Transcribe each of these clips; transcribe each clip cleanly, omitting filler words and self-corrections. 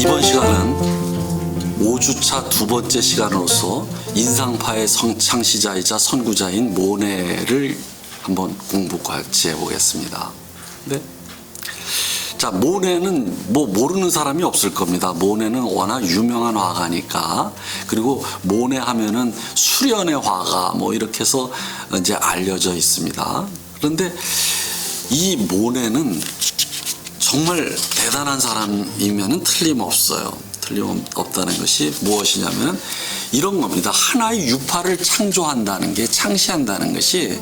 이번 시간은 5주차 두 번째 시간으로서 인상파의 창시자이자 선구자인 모네를 한번 공부 같이 해보겠습니다. 네. 자, 모네는 뭐 모르는 사람이 없을 겁니다. 모네는 워낙 유명한 화가니까. 그리고 모네 하면은 수련의 화가 뭐 이렇게 해서 이제 알려져 있습니다. 그런데 이 모네는 정말 대단한 사람이면은 틀림없어요. 틀림없다는 것이 무엇이냐면 이런 겁니다. 하나의 유파를 창조한다는 게, 창시한다는 것이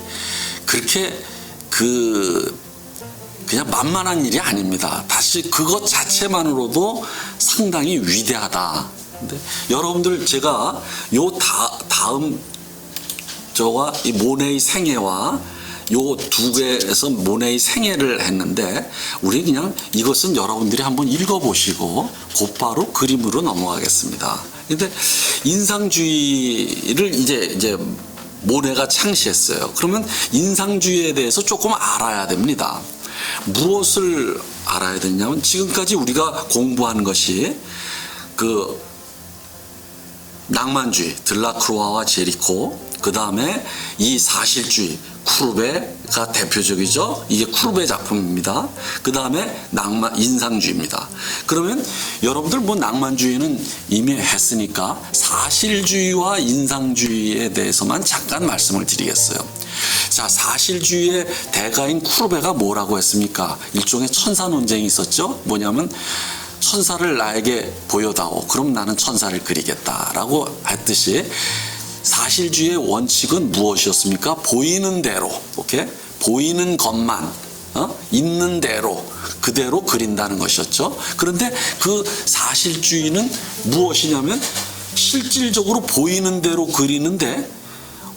그렇게 그냥 만만한 일이 아닙니다. 다시 그것 자체만으로도 상당히 위대하다. 근데 여러분들 제가 요 다음 저와 이 모네의 생애와 요 두 개에서 모네의 생애를 했는데 우리 그냥 이것은 여러분들이 한번 읽어보시고 곧바로 그림으로 넘어가겠습니다. 근데 인상주의를 이제 모네가 창시했어요. 그러면 인상주의에 대해서 조금 알아야 됩니다. 무엇을 알아야 되냐면 지금까지 우리가 공부한 것이 그 낭만주의, 들라크루아와 제리코, 그 다음에 이 사실주의, 쿠르베가 대표적이죠. 이게 쿠르베 작품입니다. 그 다음에 인상주의입니다. 그러면 여러분들 뭐 낭만주의는 이미 했으니까 사실주의와 인상주의에 대해서만 잠깐 말씀을 드리겠어요. 자, 사실주의의 대가인 쿠르베가 뭐라고 했습니까? 일종의 천사 논쟁이 있었죠. 뭐냐면 천사를 나에게 보여다오. 그럼 나는 천사를 그리겠다라고 했듯이 사실주의의 원칙은 무엇이었습니까? 보이는 대로, 오케이? 보이는 것만, 있는 대로, 그대로 그린다는 것이었죠. 그런데 그 사실주의는 무엇이냐면 실질적으로 보이는 대로 그리는데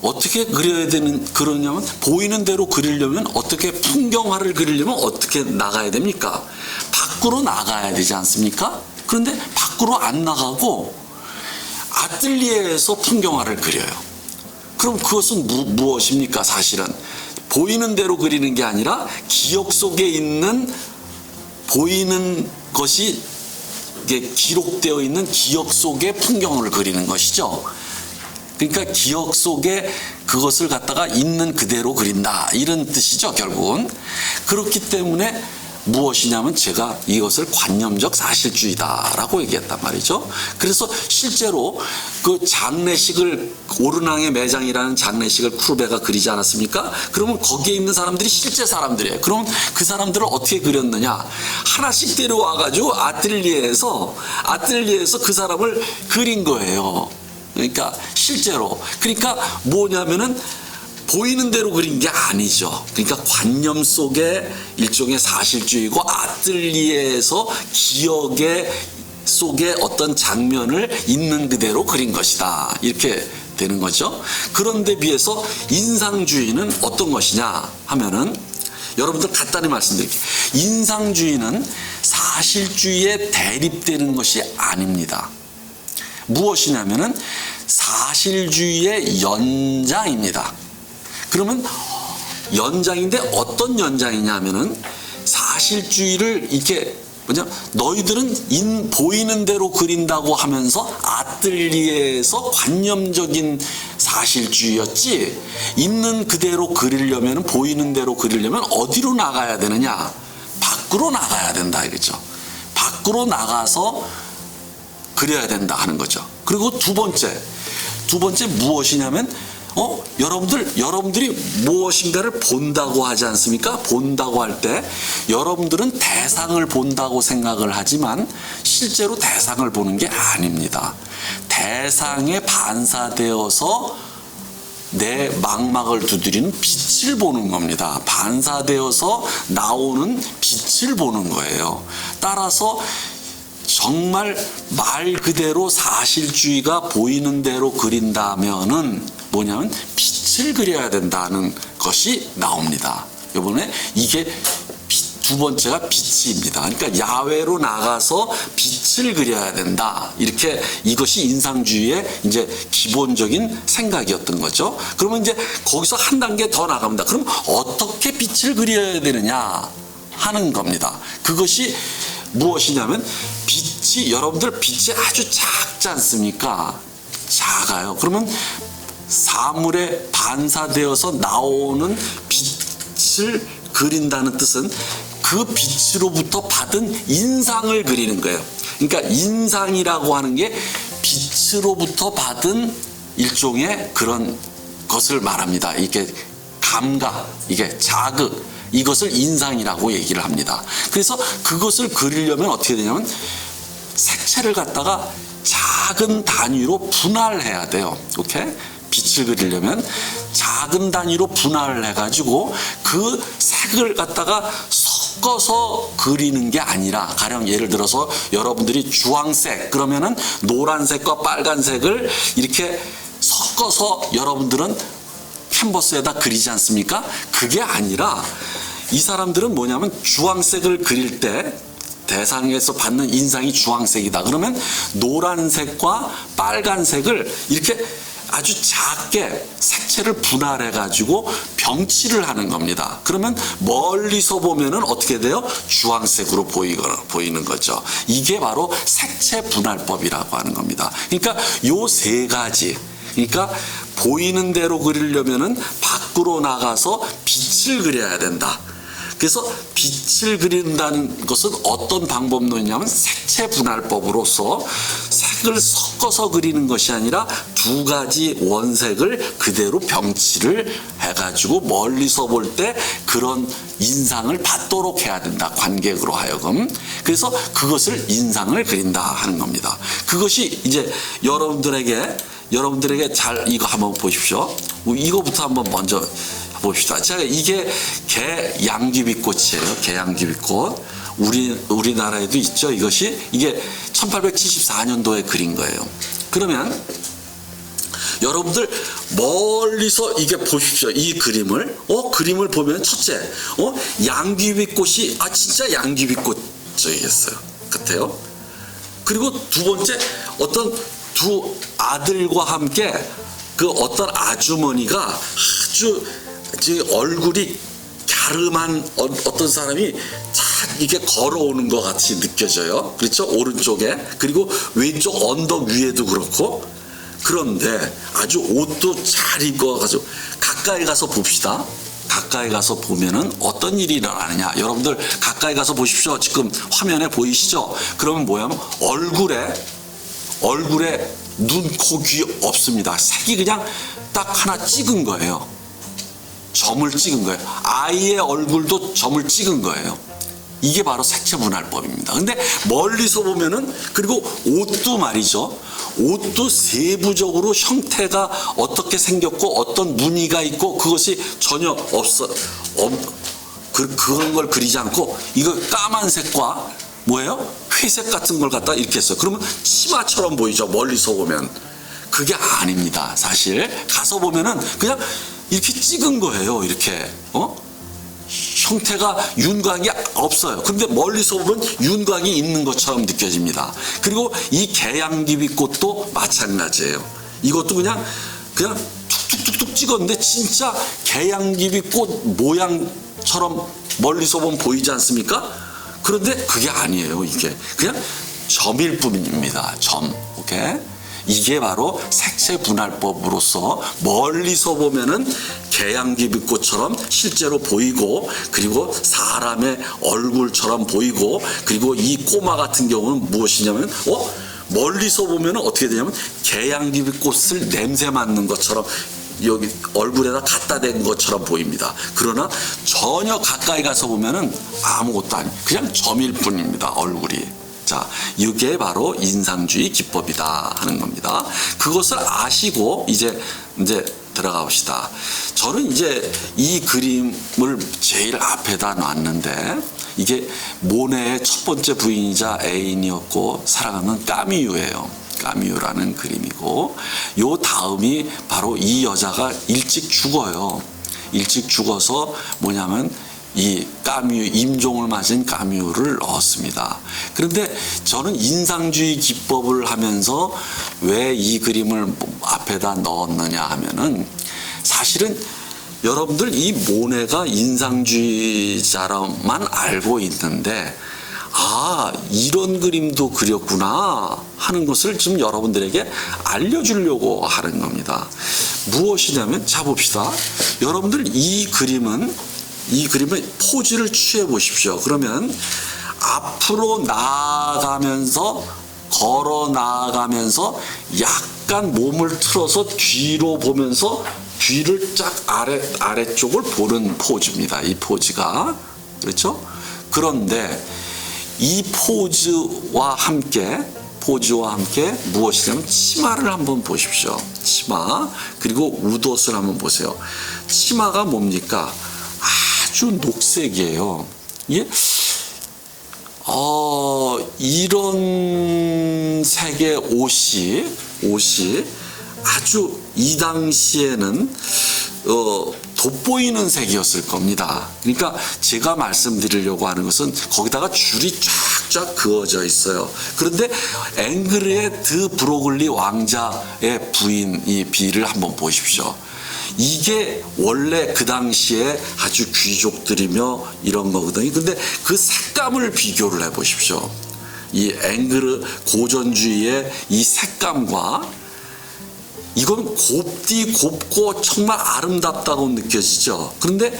어떻게 그러냐면 보이는 대로 그리려면 어떻게 풍경화를 그리려면 어떻게 나가야 됩니까? 밖으로 나가야 되지 않습니까? 그런데 밖으로 안 나가고 아틀리에에서 풍경화를 그려요. 그럼 그것은 무엇입니까? 사실은 보이는 대로 그리는 게 아니라 기억 속에 있는 보이는 것이 이게 기록되어 있는 기억 속의 풍경을 그리는 것이죠. 그러니까 기억 속에 그것을 갖다가 있는 그대로 그린다, 이런 뜻이죠. 결국은 그렇기 때문에 무엇이냐면 제가 이것을 관념적 사실주의다라고 얘기했단 말이죠. 그래서 실제로 그 장례식을, 오르낭의 매장이라는 장례식을 쿠르베가 그리지 않았습니까? 그러면 거기에 있는 사람들이 실제 사람들이에요. 그럼 그 사람들을 어떻게 그렸느냐? 하나씩 데려와가지고 아틀리에에서 그 사람을 그린 거예요. 그러니까 실제로, 그러니까 뭐냐면은 보이는 대로 그린 게 아니죠. 그러니까 관념 속에 일종의 사실주의고 아틀리에에서 기억의 속에 어떤 장면을 있는 그대로 그린 것이다, 이렇게 되는 거죠. 그런데 비해서 인상주의는 어떤 것이냐 하면은 여러분들 간단히 말씀드릴게요. 인상주의는 사실주의에 대립되는 것이 아닙니다. 무엇이냐면은 사실주의의 연장입니다. 그러면 연장인데 어떤 연장이냐면은 사실주의를 이렇게 너희들은 보이는 대로 그린다고 하면서 아틀리에에서 관념적인 사실주의였지, 있는 그대로 그리려면, 보이는 대로 그리려면 어디로 나가야 되느냐? 밖으로 나가야 된다, 이거죠. 밖으로 나가서 그려야 된다 하는 거죠. 그리고 두 번째 무엇이냐면 여러분들이 무엇인가를 본다고 하지 않습니까? 본다고 할 때 여러분들은 대상을 본다고 생각을 하지만 실제로 대상을 보는 게 아닙니다. 대상에 반사되어서 내 망막을 두드리는 빛을 보는 겁니다. 반사되어서 나오는 빛을 보는 거예요. 따라서 정말 말 그대로 사실주의가 보이는 대로 그린다면은 뭐냐면 빛을 그려야 된다는 것이 나옵니다. 이번에 이게 두 번째가 빛입니다. 그러니까 야외로 나가서 빛을 그려야 된다, 이렇게 이것이 인상주의의 이제 기본적인 생각이었던 거죠. 그러면 이제 거기서 한 단계 더 나갑니다. 그럼 어떻게 빛을 그려야 되느냐 하는 겁니다. 그것이 무엇이냐면 빛 빛이 여러분들 빛이 아주 작지 않습니까? 작아요. 그러면 사물에 반사되어서 나오는 빛을 그린다는 뜻은 그 빛으로부터 받은 인상을 그리는 거예요. 그러니까 인상이라고 하는 게 빛으로부터 받은 일종의 그런 것을 말합니다. 이게 감각, 이게 자극, 이것을 인상이라고 얘기를 합니다. 그래서 그것을 그리려면 어떻게 되냐면 색채를 갖다가 작은 단위로 분할해야 돼요. 오케이? 빛을 그리려면 작은 단위로 분할을 해가지고 그 색을 갖다가 섞어서 그리는 게 아니라, 가령 예를 들어서 여러분들이 주황색 그러면은 노란색과 빨간색을 이렇게 섞어서 여러분들은 캔버스에다 그리지 않습니까? 그게 아니라 이 사람들은 뭐냐면 주황색을 그릴 때 대상에서 받는 인상이 주황색이다. 그러면 노란색과 빨간색을 이렇게 아주 작게 색채를 분할해 가지고 병치를 하는 겁니다. 그러면 멀리서 보면은 어떻게 돼요? 주황색으로 보이는 거죠. 이게 바로 색채 분할법이라고 하는 겁니다. 그러니까 요 세 가지, 그러니까 보이는 대로 그리려면은 밖으로 나가서 빛을 그려야 된다. 그래서 빛을 그린다는 것은 어떤 방법론이냐면 색채 분할법으로서 색을 섞어서 그리는 것이 아니라 두 가지 원색을 그대로 병치를 해가지고 멀리서 볼 때 그런 인상을 받도록 해야 된다. 관객으로 하여금. 그래서 그것을 인상을 그린다 하는 겁니다. 그것이 이제 여러분들에게 잘 이거 한번 보십시오. 이거부터 한번 먼저 봅시다. 제가 이게 개 양귀비꽃이에요. 개 양귀비꽃. 우리나라에도 있죠. 이게 1874년도에 그린 거예요. 그러면 여러분들 멀리서 이게 보십시오. 이 그림을 보면 첫째, 양귀비꽃이 진짜 양귀비꽃이겠어요. 같아요. 그리고 두 번째, 어떤 두 아들과 함께 그 어떤 아주머니가 아주 얼굴이 갸름한 어떤 사람이 착 이렇게 걸어오는 것 같이 느껴져요. 그렇죠? 오른쪽에. 그리고 왼쪽 언덕 위에도 그렇고. 그런데 아주 옷도 잘 입어가지고 가까이 가서 봅시다. 가까이 가서 보면은 어떤 일이 일어나느냐. 여러분들 가까이 가서 보십시오. 지금 화면에 보이시죠? 그러면 뭐냐면 얼굴에 눈, 코, 귀 없습니다. 색이 그냥 딱 하나 찍은 거예요. 점을 찍은 거예요. 아이의 얼굴도 점을 찍은 거예요. 이게 바로 색채 분할법입니다. 근데 멀리서 보면은, 그리고 옷도 말이죠. 옷도 세부적으로 형태가 어떻게 생겼고 어떤 무늬가 있고 그것이 전혀 그런 걸 그리지 않고 이거 까만색과 뭐예요? 회색 같은 걸 갖다 이렇게 했어요. 그러면 치마처럼 보이죠. 멀리서 보면. 그게 아닙니다. 사실 가서 보면은 그냥 이렇게 찍은 거예요. 이렇게 형태가 윤곽이 없어요. 근데 멀리서 보면 윤곽이 있는 것처럼 느껴집니다. 그리고 이 개양귀비꽃도 마찬가지예요. 이것도 그냥 툭툭툭툭 찍었는데 진짜 개양귀비꽃 모양처럼 멀리서 보면 보이지 않습니까? 그런데 그게 아니에요. 이게 그냥 점일 뿐입니다. 점. 오케이? 이게 바로 색채 분할법으로서 멀리서 보면은 개양귀비꽃처럼 실제로 보이고, 그리고 사람의 얼굴처럼 보이고, 그리고 이 꼬마 같은 경우는 무엇이냐면 멀리서 보면은 어떻게 되냐면 개양귀비꽃을 냄새 맡는 것처럼 여기 얼굴에다 갖다 댄 것처럼 보입니다. 그러나 전혀 가까이 가서 보면은 아무것도 아니에요. 그냥 점일 뿐입니다. 얼굴이. 자, 이게 바로 인상주의 기법이다 하는 겁니다. 그것을 아시고 이제 들어가 봅시다. 저는 이제 이 그림을 제일 앞에다 놨는데, 이게 모네의 첫 번째 부인이자 애인이었고 사랑하는 까미유예요. 까미유라는 그림이고, 요 다음이 바로 이 여자가 일찍 죽어요. 일찍 죽어서 뭐냐면 이 까뮤, 임종을 맞은 까뮤를 넣었습니다. 그런데 저는 인상주의 기법을 하면서 왜 이 그림을 앞에다 넣었느냐 하면은, 사실은 여러분들 이 모네가 인상주의자로만 알고 있는데 아, 이런 그림도 그렸구나 하는 것을 지금 여러분들에게 알려주려고 하는 겁니다. 무엇이냐면, 자 봅시다. 여러분들 이 그림은 포즈를 취해 보십시오. 그러면 앞으로 나아가면서, 걸어 나아가면서 약간 몸을 틀어서 뒤로 보면서 뒤를 쫙 아래쪽을 보는 포즈입니다. 이 포즈가. 그렇죠? 그런데 이 포즈와 함께 무엇이냐면 치마를 한번 보십시오. 치마. 그리고 웃옷을 한번 보세요. 치마가 뭡니까? 아주 녹색이에요. 예? 이런 색의 옷이 아주 이 당시에는 돋보이는 색이었을 겁니다. 그러니까 제가 말씀드리려고 하는 것은 거기다가 줄이 쫙쫙 그어져 있어요. 그런데 앵그르의 드 브로글리 왕자의 부인 이 비를 한번 보십시오. 이게 원래 그 당시에 아주 귀족들이며 이런 거거든요. 근데 그 색감을 비교를 해 보십시오. 이 앵그르 고전주의의 이 색감과, 이건 곱고 정말 아름답다고 느껴지죠. 그런데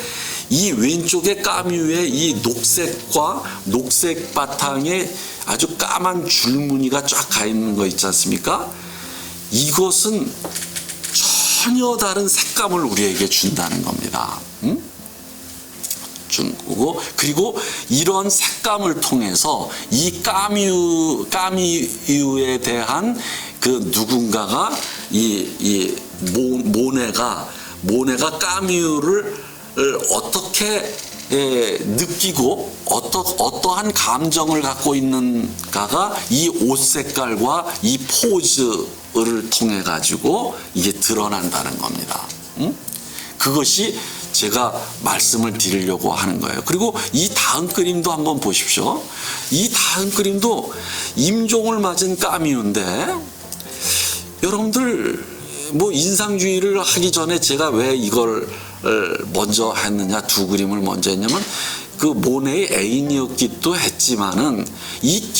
이 왼쪽에 까뮤의 이 녹색과 녹색 바탕에 아주 까만 줄무늬가 쫙 가 있는 거 있지 않습니까? 이것은 전혀 다른 색감을 우리에게 준다는 겁니다. 그리고 이런 색감을 통해서 이 까미유에 대한 그 누군가가 모네가 까미유를 어떻게 느끼고 어떠한 감정을 갖고 있는가가 이 옷 색깔과 이 포즈를 통해 가지고 이게 드러난다는 겁니다. 그것이 제가 말씀을 드리려고 하는 거예요. 그리고 이 다음 그림도 한번 보십시오. 이 다음 그림도 임종을 맞은 까미유인데, 여러분들 뭐 인상주의를 하기 전에 제가 왜 이걸 먼저 했느냐, 두 그림을 먼저 했냐면 그 모네의 애인이었기도 했지만은 이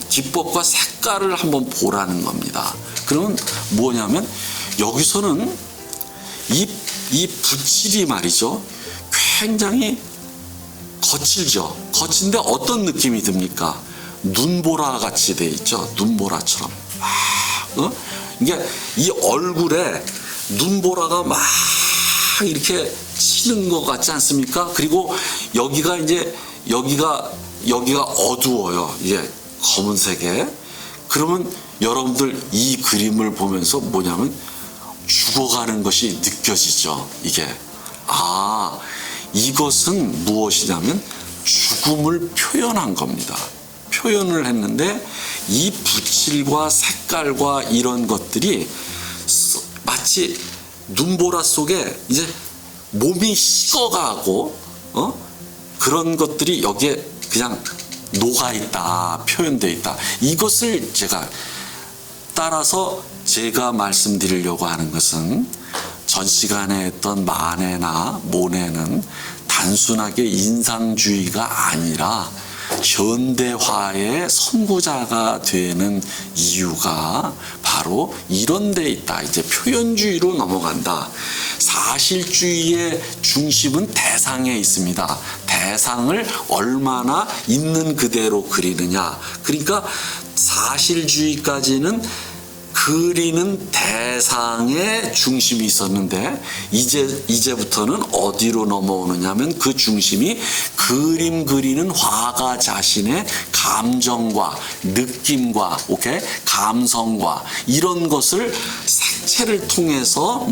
기법과 색깔을 한번 보라는 겁니다. 그러면 뭐냐면 여기서는 이 붓질이 말이죠, 굉장히 거칠죠. 거친데 어떤 느낌이 듭니까? 눈보라 같이 돼 있죠. 눈보라처럼. 이게 이 얼굴에 눈보라가 막 이렇게 치는 것 같지 않습니까? 그리고 여기가 어두워요. 이게 검은색에. 그러면 여러분들 이 그림을 보면서 뭐냐면 죽어가는 것이 느껴지죠. 이게. 이것은 무엇이냐면 죽음을 표현한 겁니다. 표현을 했는데 이 붓질과 색깔과 이런 것들이 마치 눈보라 속에 이제 몸이 식어가고 그런 것들이 여기에 그냥 녹아있다, 표현되어 있다. 이것을 따라서 제가 말씀드리려고 하는 것은, 전 시간에 했던 마네나 모네는 단순하게 인상주의가 아니라 현대화의 선구자가 되는 이유가 바로 이런 데 있다. 이제 표현주의로 넘어간다. 사실주의의 중심은 대상에 있습니다. 대상을 얼마나 있는 그대로 그리느냐. 그러니까 사실주의까지는 그리는 대상에 중심이 있었는데 이제부터는 어디로 넘어오느냐면 그 중심이 그림 그리는 화가 자신의 감정과 느낌과 감성과 이런 것을 색채를 통해서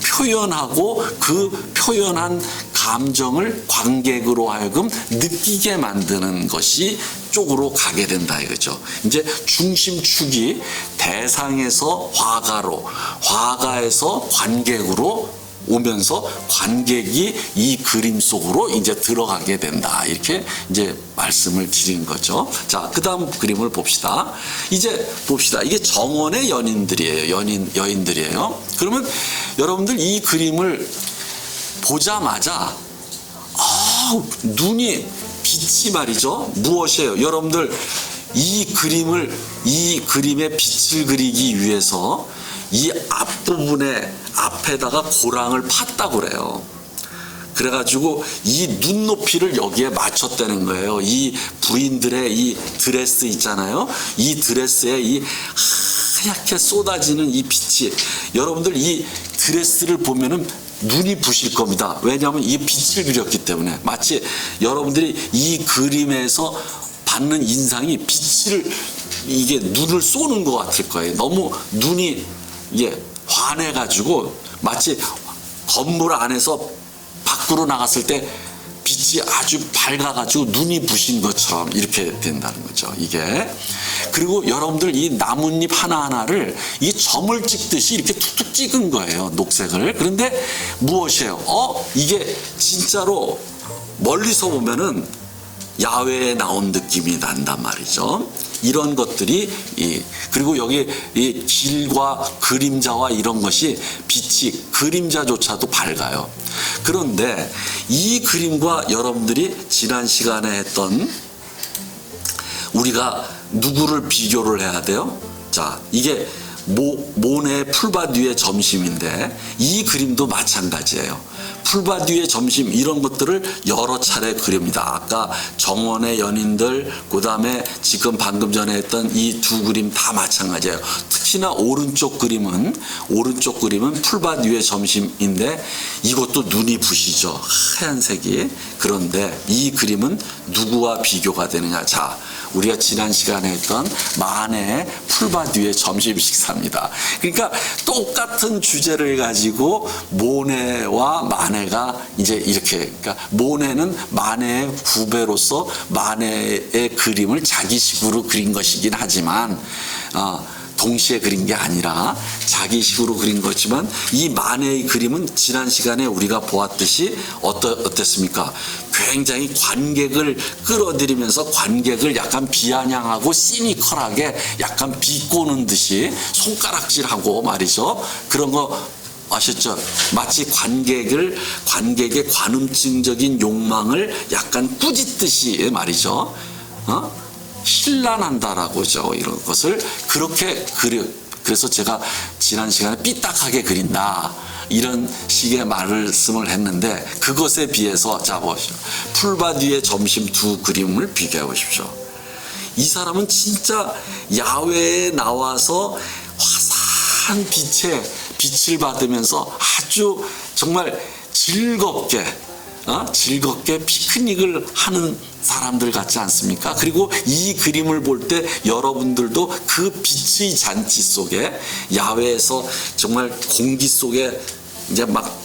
표현하고 그 표현한 감정을 관객으로 하여금 느끼게 만드는 것이 쪽으로 가게 된다 이거죠. 이제 중심축이 대상에서 화가로, 화가에서 관객으로 오면서 관객이 이 그림 속으로 이제 들어가게 된다. 이렇게 이제 말씀을 드린 거죠. 자, 그 다음 그림을 봅시다. 이제 봅시다. 이게 정원의 여인들이에요. 그러면 여러분들 이 그림을 보자마자 눈이 빛이 말이죠. 무엇이에요? 여러분들 이 그림의 빛을 그리기 위해서 이 앞부분에 앞에다가 고랑을 팠다고 그래요. 그래가지고 이 눈높이를 여기에 맞췄다는 거예요. 이 부인들의 이 드레스 있잖아요. 이 드레스에 이 하얗게 쏟아지는 이 빛이, 여러분들 이 드레스를 보면은 눈이 부실 겁니다. 왜냐하면 이 빛을 그렸기 때문에. 마치 여러분들이 이 그림에서 받는 인상이 빛을, 이게 눈을 쏘는 것 같을 거예요. 너무 눈이 환해가지고 마치 건물 안에서 밖으로 나갔을 때 빛이 아주 밝아가지고 눈이 부신 것처럼 이렇게 된다는 거죠. 이게. 그리고 여러분들 이 나뭇잎 하나하나를 이 점을 찍듯이 이렇게 툭툭 찍은 거예요. 녹색을. 그런데 무엇이에요? 이게 진짜로 멀리서 보면은 야외에 나온 느낌이 난단 말이죠. 이런 것들이 그리고 여기 이 길과 그림자와 이런 것이 빛이, 그림자조차도 밝아요. 그런데 이 그림과 여러분들이 지난 시간에 했던, 우리가 누구를 비교를 해야 돼요? 자, 이게 모네의 풀밭 위의 점심인데 이 그림도 마찬가지예요. 풀밭 위의 점심, 이런 것들을 여러 차례 그립니다. 아까 정원의 연인들, 그 다음에 지금 방금 전에 했던 이 두 그림 다 마찬가지예요. 특히나 오른쪽 그림은 풀밭 위의 점심인데 이것도 눈이 부시죠. 하얀색이. 그런데 이 그림은 누구와 비교가 되느냐? 자, 우리가 지난 시간에 했던 마네의 풀밭 위의 점심 식사입니다. 그러니까 똑같은 주제를 가지고 모네와 마네가 이제 이렇게, 그러니까 모네는 마네의 후배로서 마네의 그림을 자기식으로 그린 것이긴 하지만 동시에 그린 게 아니라 자기식으로 그린 거지만, 이 마네의 그림은 지난 시간에 우리가 보았듯이 어땠습니까? 굉장히 관객을 끌어들이면서 관객을 약간 비아냥하고 시니컬하게 약간 비꼬는 듯이 손가락질하고 말이죠. 그런 거 아셨죠? 마치 관객의 관음증적인 욕망을 약간 꾸짖듯이 말이죠. 신란한다라고죠. 이런 것을 그렇게 그래서 제가 지난 시간에 삐딱하게 그린다, 이런 식의 말씀을 했는데, 그것에 비해서 자 보십시오. 풀밭 위의 점심 두 그림을 비교해 보십시오. 이 사람은 진짜 야외에 나와서 화사한 빛을 받으면서 아주 정말 즐겁게 피크닉을 하는 사람들 같지 않습니까? 그리고 이 그림을 볼 때 여러분들도 그 빛의 잔치 속에, 야외에서 정말 공기 속에 이제 막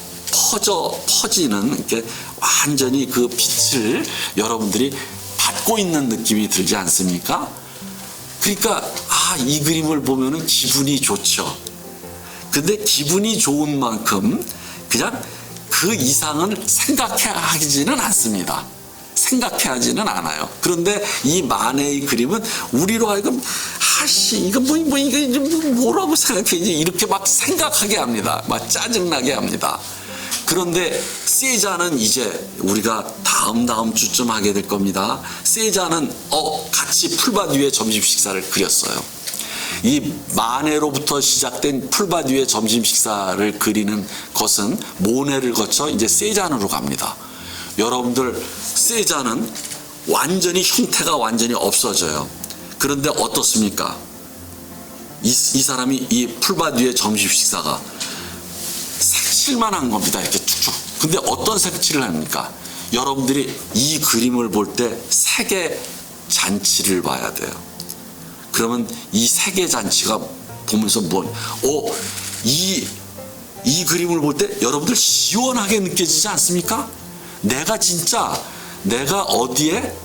퍼지는, 이렇게 완전히 그 빛을 여러분들이 받고 있는 느낌이 들지 않습니까? 그러니까 이 그림을 보면은 기분이 좋죠. 근데 기분이 좋은 만큼 그냥 그 이상은 생각하지는 않습니다. 생각하지는 않아요. 그런데 이 마네의 그림은 우리로 하여금 이거 이거 뭐라고 생각해, 이렇게 막 생각하게 합니다. 막 짜증나게 합니다. 그런데 세자는 이제 우리가 다음 주쯤 하게 될 겁니다. 세자는 같이 풀밭 위에 점심 식사를 그렸어요. 이 마네로부터 시작된 풀밭 위의 점심 식사를 그리는 것은 모네를 거쳐 이제 세잔으로 갑니다. 여러분들, 세잔은 완전히 형태가 완전히 없어져요. 그런데 어떻습니까? 이 사람이 이 풀밭 위의 점심 식사가 색칠만 한 겁니다. 이렇게 쭉쭉. 근데 어떤 색칠을 합니까? 여러분들이 이 그림을 볼 때 색의 잔치를 봐야 돼요. 그러면 이 색의 잔치가 보면서 이 그림을 볼 때 여러분들 시원하게 느껴지지 않습니까? 내가 어디에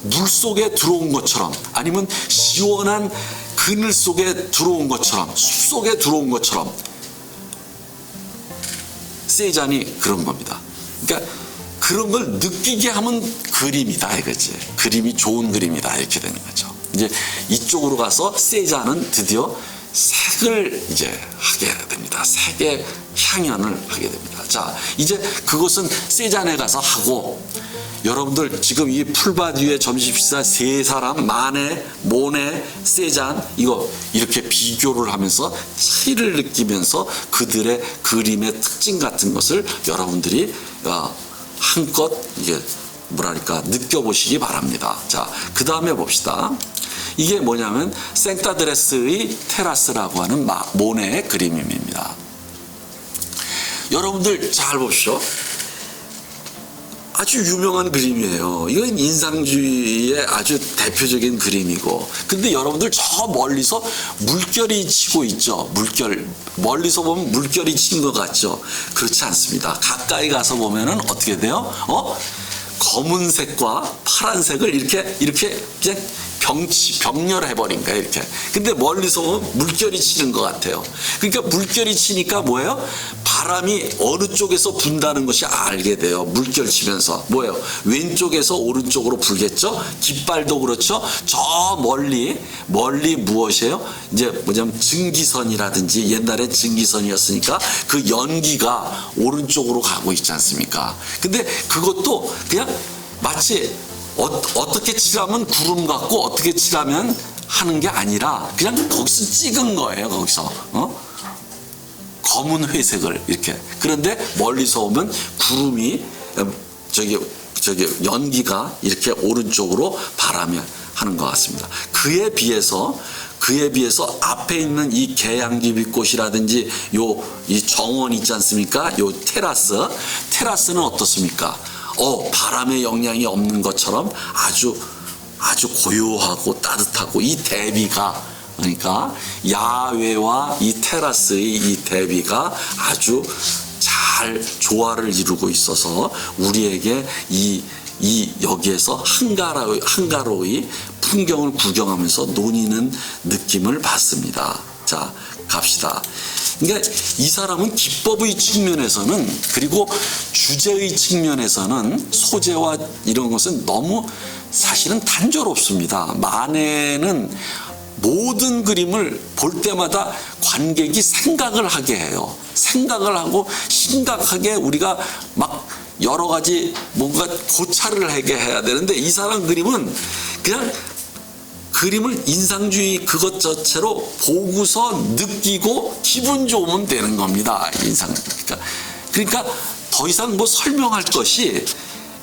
물 속에 들어온 것처럼, 아니면 시원한 그늘 속에 들어온 것처럼, 숲 속에 들어온 것처럼, 세잔이 그런 겁니다. 그러니까 그런 걸 느끼게 하면 그림이다 이거지. 그림이 좋은 그림이다 이렇게 되는 거죠. 이제 이쪽으로 가서 세잔은 드디어 색을 이제 하게 됩니다. 색의 향연을 하게 됩니다. 자, 이제 그것은 세잔에 가서 하고, 여러분들 지금 이 풀바디의 점심 식사 세 사람, 마네, 모네, 세잔, 이거 이렇게 비교를 하면서 차이를 느끼면서 그들의 그림의 특징 같은 것을 여러분들이 한껏 이게 뭐랄까 느껴보시기 바랍니다. 자, 그 다음에 봅시다. 이게 뭐냐면 생타드레스의 테라스라고 하는 모네의 그림입니다. 여러분들 잘 보십시오. 아주 유명한 그림이에요. 이건 인상주의의 아주 대표적인 그림이고, 근데 여러분들 저 멀리서 물결이 치고 있죠. 물결, 멀리서 보면 물결이 치는 것 같죠. 그렇지 않습니다. 가까이 가서 보면은 어떻게 돼요? 검은색과 파란색을 이렇게 그냥 병렬해버린 거예요, 이렇게. 근데 멀리서 보면 물결이 치는 것 같아요. 그러니까 물결이 치니까 뭐예요? 바람이 어느 쪽에서 분다는 것이 알게 돼요. 물결 치면서. 뭐예요? 왼쪽에서 오른쪽으로 불겠죠? 깃발도 그렇죠? 저 멀리 무엇이에요? 이제 뭐냐면 증기선이라든지, 옛날에 증기선이었으니까 그 연기가 오른쪽으로 가고 있지 않습니까? 근데 그것도 그냥 마치 어떻게 칠하면 구름 같고 어떻게 칠하면 하는 게 아니라 그냥 거기서 찍은 거예요. 거기서 검은 회색을 이렇게. 그런데 멀리서 오면 구름이 저기 연기가 이렇게 오른쪽으로 바람이 하는 것 같습니다. 그에 비해서 앞에 있는 이 개양귀빛꽃이라든지 이 정원 있지 않습니까? 요 테라스는 어떻습니까? 바람의 영향이 없는 것처럼 아주 고요하고 따뜻하고, 이 대비가, 그러니까 야외와 이 테라스의 이 대비가 아주 잘 조화를 이루고 있어서 우리에게 여기에서 한가로이 풍경을 구경하면서 논의는 느낌을 받습니다. 자, 갑시다. 그러니까 이 사람은 기법의 측면에서는, 그리고 주제의 측면에서는 소재와 이런 것은 너무 사실은 단조롭습니다. 마네는 모든 그림을 볼 때마다 관객이 생각을 하게 해요. 생각을 하고 심각하게 우리가 막 여러 가지 뭔가 고찰을 하게 해야 되는데, 이 사람 그림은 그냥 그림을 인상주의 그것 자체로 보고서 느끼고 기분 좋으면 되는 겁니다. 그러니까 더 이상 뭐 설명할 것이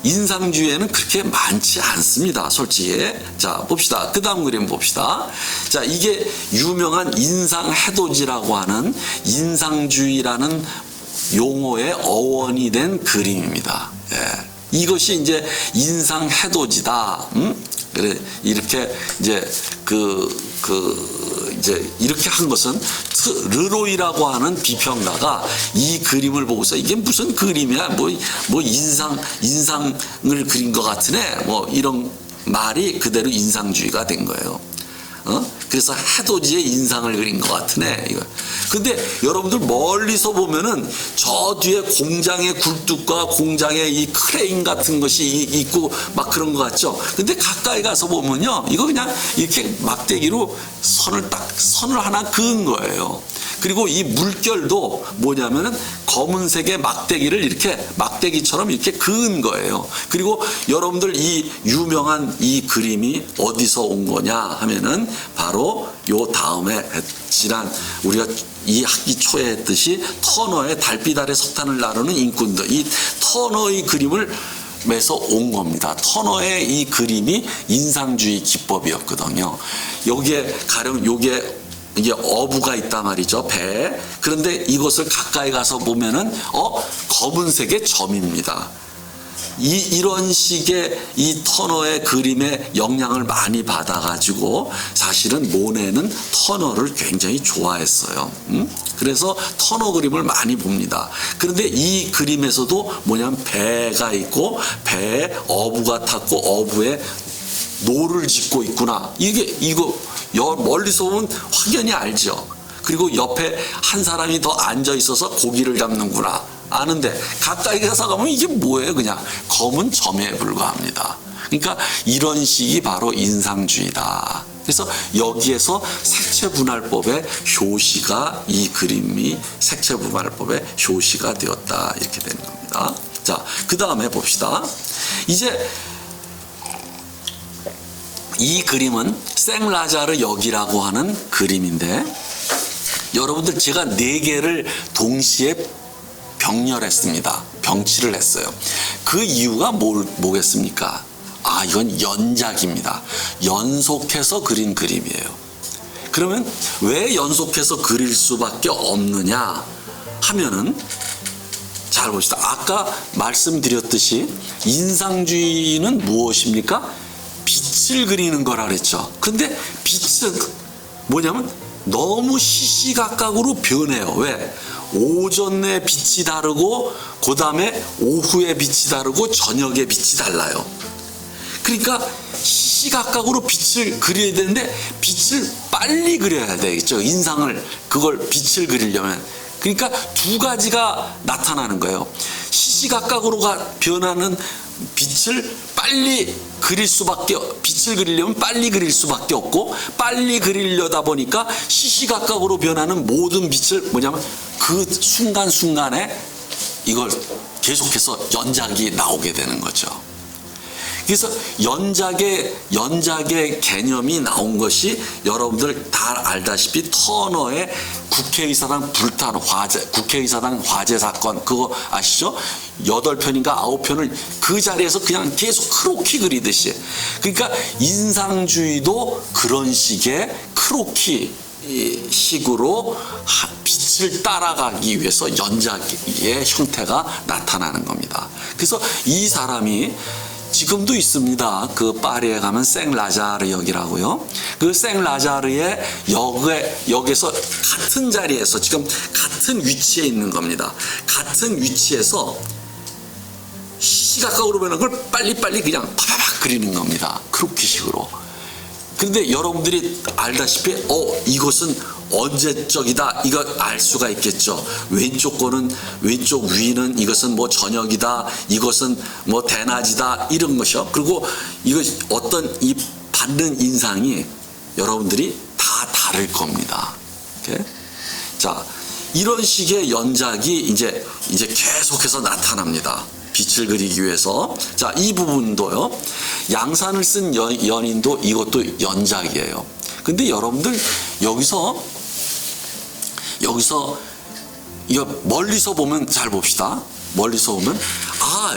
인상주의에는 그렇게 많지 않습니다. 솔직히. 자, 봅시다. 그 다음 그림 봅시다. 자, 이게 유명한 인상해돋이라고 하는 인상주의라는 용어의 어원이 된 그림입니다. 예. 이것이 이제 인상해돋이다. 그래, 이렇게 이제 이제 이렇게 한 것은 르로이라고 하는 비평가가 이 그림을 보고서 이게 무슨 그림이야? 뭐 인상을 그린 것 같으네. 뭐 이런 말이 그대로 인상주의가 된 거예요. 그래서 해돋이의 인상을 그린 것 같으네. 이거. 근데 여러분들 멀리서 보면은 저 뒤에 공장의 굴뚝과 공장의 이 크레인 같은 것이 있고 막 그런 것 같죠. 근데 가까이 가서 보면요, 이거 그냥 이렇게 막대기로 선을 하나 그은 거예요. 그리고 이 물결도 뭐냐면은 검은색의 막대기를 이렇게 막대기처럼 이렇게 그은 거예요. 그리고 여러분들 이 유명한 이 그림이 어디서 온 거냐 하면은 바로 요 다음에 지난 우리가 이 학기 초에 했듯이 터너의 달빛 아래 석탄을 나르는 인꾼들, 이 터너의 그림을 에서 온 겁니다. 터너의 이 그림이 인상주의 기법이었거든요. 여기에 가령 이게 어부가 있단 말이죠. 배. 그런데 이것을 가까이 가서 보면은 검은색의 점입니다. 이런 식의 이 터너의 그림에 영향을 많이 받아가지고 사실은 모네는 터너를 굉장히 좋아했어요. 그래서 터너 그림을 많이 봅니다. 그런데 이 그림에서도 뭐냐면 배가 있고 배에 어부가 탔고 어부에 노를 짓고 있구나. 이거 멀리서 보면 확연히 알죠. 그리고 옆에 한 사람이 더 앉아 있어서 고기를 잡는구나. 아는데 가까이 가서 가면 이게 뭐예요? 그냥 검은 점에 불과합니다. 그러니까 이런 식이 바로 인상주의다. 그래서 여기에서 색채 분할법의 효시가 이 그림이 색채 분할법의 효시가 되었다 이렇게 되는 겁니다. 자, 그 다음에 봅시다. 이제 이 그림은 생라자르 역이라고 하는 그림인데 여러분들 제가 4개를 동시에 병렬했습니다. 병치를 했어요. 그 이유가 뭐겠습니까? 이건 연작입니다. 연속해서 그린 그림이에요. 그러면 왜 연속해서 그릴 수밖에 없느냐 하면은 잘 봅시다. 아까 말씀드렸듯이 인상주의는 무엇입니까? 빛을 그리는 거라 그랬죠. 근데 빛은 뭐냐면 너무 시시각각으로 변해요. 왜? 오전에 빛이 다르고 그 다음에 오후에 빛이 다르고 저녁에 빛이 달라요. 그러니까 시시각각으로 빛을 그려야 되는데 빛을 빨리 그려야 되겠죠. 인상을 그걸 빛을 그리려면. 그러니까 두 가지가 나타나는 거예요. 시시각각으로 변하는 빛을 빨리 그릴 수밖에, 빛을 그리려면 빨리 그릴 수밖에 없고, 빨리 그리려다 보니까 시시각각으로 변하는 모든 빛을 뭐냐면 그 순간순간에 이걸 계속해서 연작이 나오게 되는 거죠. 그래서 연작의 개념이 나온 것이 여러분들 다 알다시피 터너의 국회의사당 불탄 화재, 국회의사당 화재 사건 그거 아시죠? 8편인가 9편을 그 자리에서 그냥 계속 크로키 그리듯이. 그러니까 인상주의도 그런 식의 크로키 식으로 빛을 따라가기 위해서 연작의 형태가 나타나는 겁니다. 그래서 이 사람이 지금도 있습니다. 그 파리에 가면 생라자르 역이라고요. 그 생라자르의 역에서 같은 자리에서 지금 같은 위치에 있는 겁니다. 같은 위치에서 시시각각으로 변하는 걸 빨리빨리 그냥 파바박 그리는 겁니다. 크로키식으로. 그런데 여러분들이 알다시피 이것은 언제적이다 이거 알 수가 있겠죠. 왼쪽 위는 이것은 뭐 저녁이다, 이것은 뭐 대낮이다 이런 것이요. 그리고 이거 어떤 이 받는 인상이 여러분들이 다 다를 겁니다. 이렇게. 자, 이런 식의 연작이 이제 계속해서 나타납니다. 빛을 그리기 위해서. 자, 이 부분도요. 양산을 쓴 연인도 이것도 연작이에요. 근데 여러분들 여기서 이거 멀리서 보면 잘 봅시다. 멀리서 보면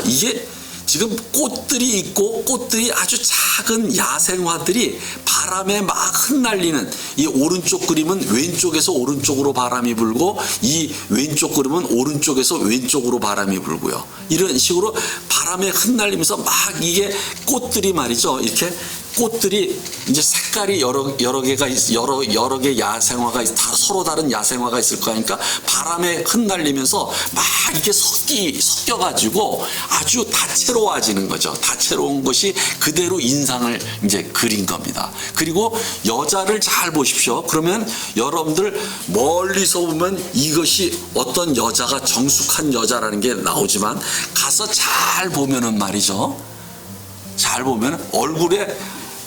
이게 지금 꽃들이 있고 꽃들이 아주 작은 야생화들이 바람에 막 흩날리는 이 오른쪽 그림은 왼쪽에서 오른쪽으로 바람이 불고 이 왼쪽 그림은 오른쪽에서 왼쪽으로 바람이 불고요. 이런 식으로 바람에 흩날리면서 막 이게 꽃들이 말이죠. 이렇게 꽃들이 이제 색깔이 여러 개 야생화가 다 서로 다른 야생화가 있을 거니까 바람에 흩날리면서 막 이게 섞여가지고 아주 다채로워지는 거죠. 다채로운 것이 그대로 인상을 이제 그린 겁니다. 그리고 여자를 잘 보십시오. 그러면 여러분들 멀리서 보면 이것이 어떤 여자가 정숙한 여자라는 게 나오지만 가서 잘 보면은 말이죠. 잘 보면 얼굴에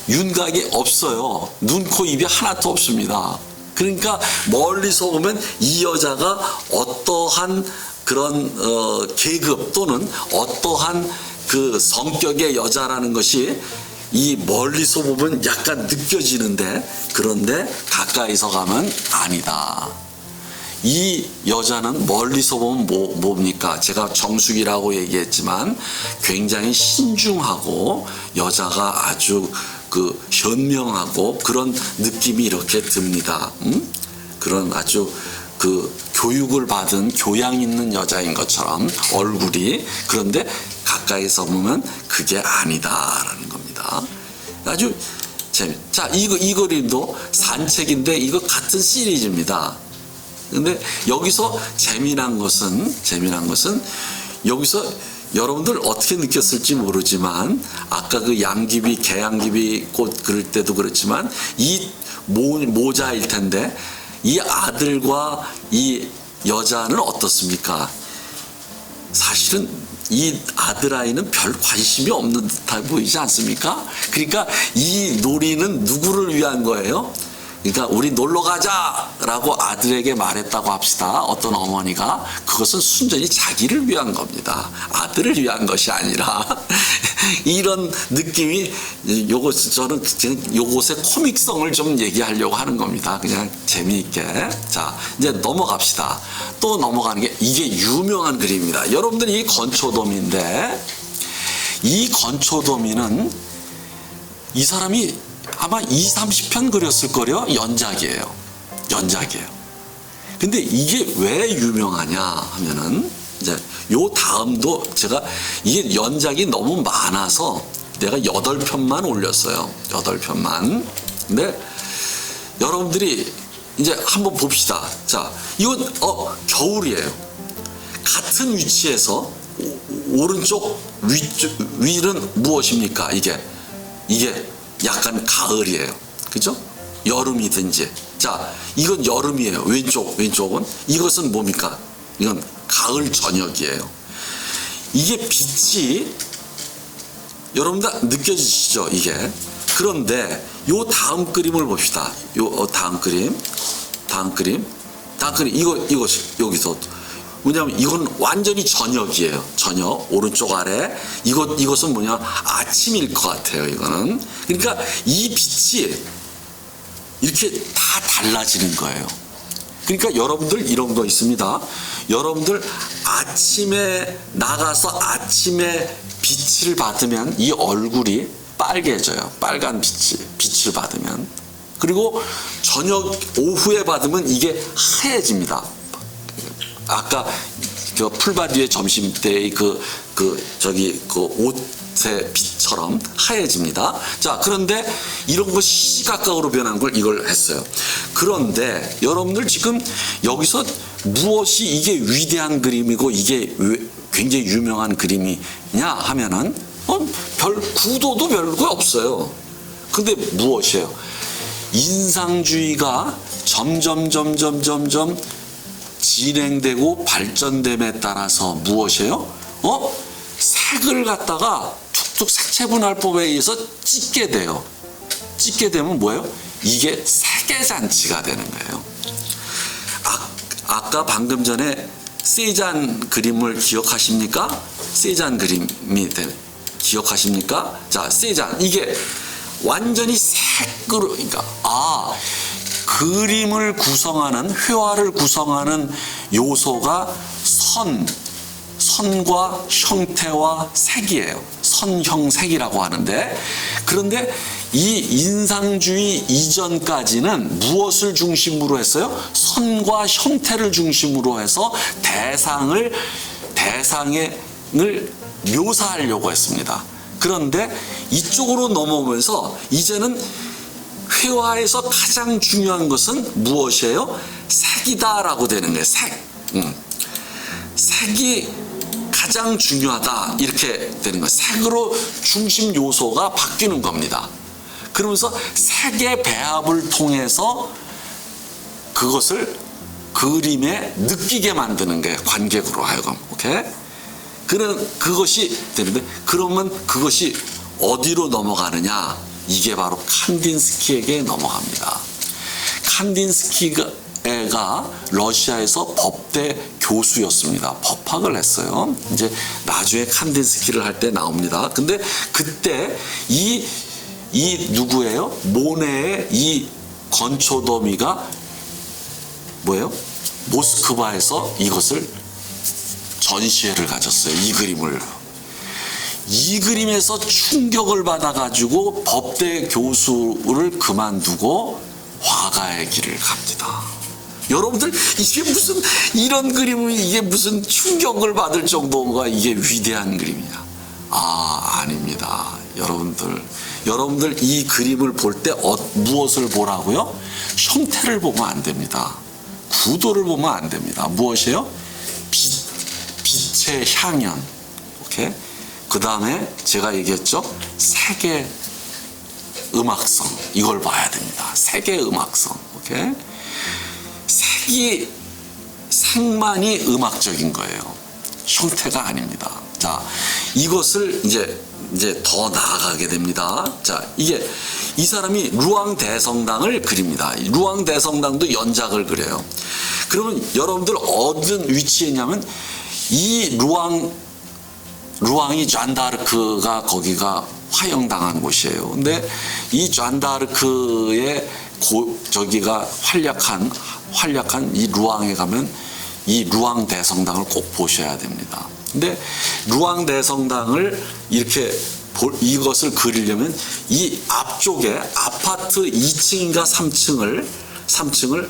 윤곽이 없어요. 눈, 코, 입이 하나도 없습니다. 그러니까 멀리서 보면 이 여자가 어떠한 그런 계급 또는 어떠한 그 성격의 여자라는 것이 이 멀리서 보면 약간 느껴지는데 그런데 가까이서 가면 아니다. 이 여자는 멀리서 보면 뭡니까? 제가 정숙이라고 얘기했지만 굉장히 신중하고 여자가 아주 그 현명하고 그런 느낌이 이렇게 듭니다. 그런 아주 그 교육을 받은 교양 있는 여자인 것처럼 얼굴이. 그런데 가까이서 보면 그게 아니다라는 겁니다. 아주 자, 이 그림도 산책인데 이거 같은 시리즈입니다. 근데 여기서 재미난 것은 여기서 여러분들 어떻게 느꼈을지 모르지만 아까 그 양귀비, 개양귀비 꽃 그릴 때도 그렇지만 이 모자일 텐데 이 아들과 이 여자는 어떻습니까? 사실은 이 아들아이는 별 관심이 없는 듯해 보이지 않습니까? 그러니까 이 놀이는 누구를 위한 거예요? 그러니까 우리 놀러 가자라고 아들에게 말했다고 합시다. 어떤 어머니가 그것은 순전히 자기를 위한 겁니다. 아들을 위한 것이 아니라 이런 느낌이 저는 그냥 요것의 코믹성을 좀 얘기하려고 하는 겁니다. 그냥 재미있게. 자, 이제 넘어갑시다. 또 넘어가는 게 이게 유명한 그림입니다. 여러분들이 이 건초도미인데 이 건초도미는 이 사람이 아마 20-30편 그렸을 거요. 연작이에요. 연작이에요. 근데 이게 왜 유명하냐 하면은 이제 요 다음도 제가 이게 연작이 너무 많아서 내가 8편만 올렸어요. 8편만. 근데 여러분들이 이제 한번 봅시다. 자, 이건 겨울이에요. 같은 위치에서 오른쪽 위는 무엇입니까? 이게 약간 가을이에요. 그죠? 여름이든지. 자, 이건 여름이에요. 왼쪽은. 이것은 뭡니까? 이건 가을 저녁이에요. 이게 빛이 여러분들 느껴지시죠? 이게. 그런데 요 다음 그림을 봅시다. 요 다음 그림. 이것이 여기서 뭐냐면 이건 완전히 저녁이에요. 저녁 오른쪽 아래 이것은 뭐냐 아침일 것 같아요. 이거는 그러니까 이 빛이 이렇게 다 달라지는 거예요. 그러니까 여러분들 이런 거 있습니다. 여러분들 아침에 나가서 아침에 빛을 받으면 이 얼굴이 빨개져요. 빨간 빛을 받으면. 그리고 저녁 오후에 받으면 이게 하얘집니다. 아까 그 풀밭 위에 점심 때의 그 옷의 빛처럼 하얘집니다. 자, 그런데 이런 거 시시각각으로 변한 걸 이걸 했어요. 그런데 여러분들 지금 여기서 무엇이 이게 위대한 그림이고 이게 굉장히 유명한 그림이냐 하면은 별 구도도 별거 없어요. 근데 무엇이에요? 인상주의가 점점 진행되고 발전됨에 따라서 무엇이에요? 색을 갖다가 툭툭 색채분할법에 의해서 찍게 돼요. 찍게 되면 뭐예요? 이게 색의잔치가 되는 거예요. 아까 방금 전에 세잔 그림을 기억하십니까? 세잔 그림이 기억하십니까? 자, 세잔 이게 완전히 색으로 그러니까 그림을 구성하는 회화를 구성하는 요소가 선과 형태와 색이에요. 선형색이라고 하는데 그런데 이 인상주의 이전까지는 무엇을 중심으로 했어요? 선과 형태를 중심으로 해서 대상을 묘사하려고 했습니다. 그런데 이쪽으로 넘어오면서 이제는 회화에서 가장 중요한 것은 무엇이에요? 색이다라고 되는 거예요. 색이 가장 중요하다 이렇게 되는 거예요. 색으로 중심 요소가 바뀌는 겁니다. 그러면서 색의 배합을 통해서 그것을 그림에 느끼게 만드는 거예요. 관객으로 하여금. 오케이? 그것이 되는데 그러면 그것이 어디로 넘어가느냐? 이게 바로 칸딘스키에게 넘어갑니다. 칸딘스키가 러시아에서 법대 교수였습니다. 법학을 했어요. 이제 나중에 칸딘스키를 할 때 나옵니다. 근데 그때 이 누구예요? 모네의 이 건초도미가 뭐예요? 모스크바에서 이것을 전시회를 가졌어요. 이 그림에서 충격을 받아가지고 법대 교수를 그만두고 화가의 길을 갑니다. 여러분들 이게 무슨 이런 그림이 이게 무슨 충격을 받을 정도인가 이게 위대한 그림이냐? 아닙니다. 여러분들 이 그림을 볼 때 무엇을 보라고요? 형태를 보면 안 됩니다. 구도를 보면 안 됩니다. 무엇이에요? 빛의 향연. 오케이? 그 다음에 제가 얘기했죠? 색의 음악성. 이걸 봐야 됩니다. 색의 음악성. 오케이? 색만이 음악적인 거예요. 형태가 아닙니다. 자, 이것을 이제 더 나아가게 됩니다. 자, 이게 이 사람이 루앙 대성당을 그립니다. 루앙 대성당도 연작을 그려요. 그러면 여러분들 어떤 위치에 있냐면 이 루앙이 잔다르크가 거기가 화형당한 곳이에요. 근데 이 잔다르크의 저기가 활약한 이 루앙에 가면 이 루앙 대성당을 꼭 보셔야 됩니다. 근데 루앙 대성당을 이렇게 이것을 그리려면 이 앞쪽에 아파트 2층인가 3층을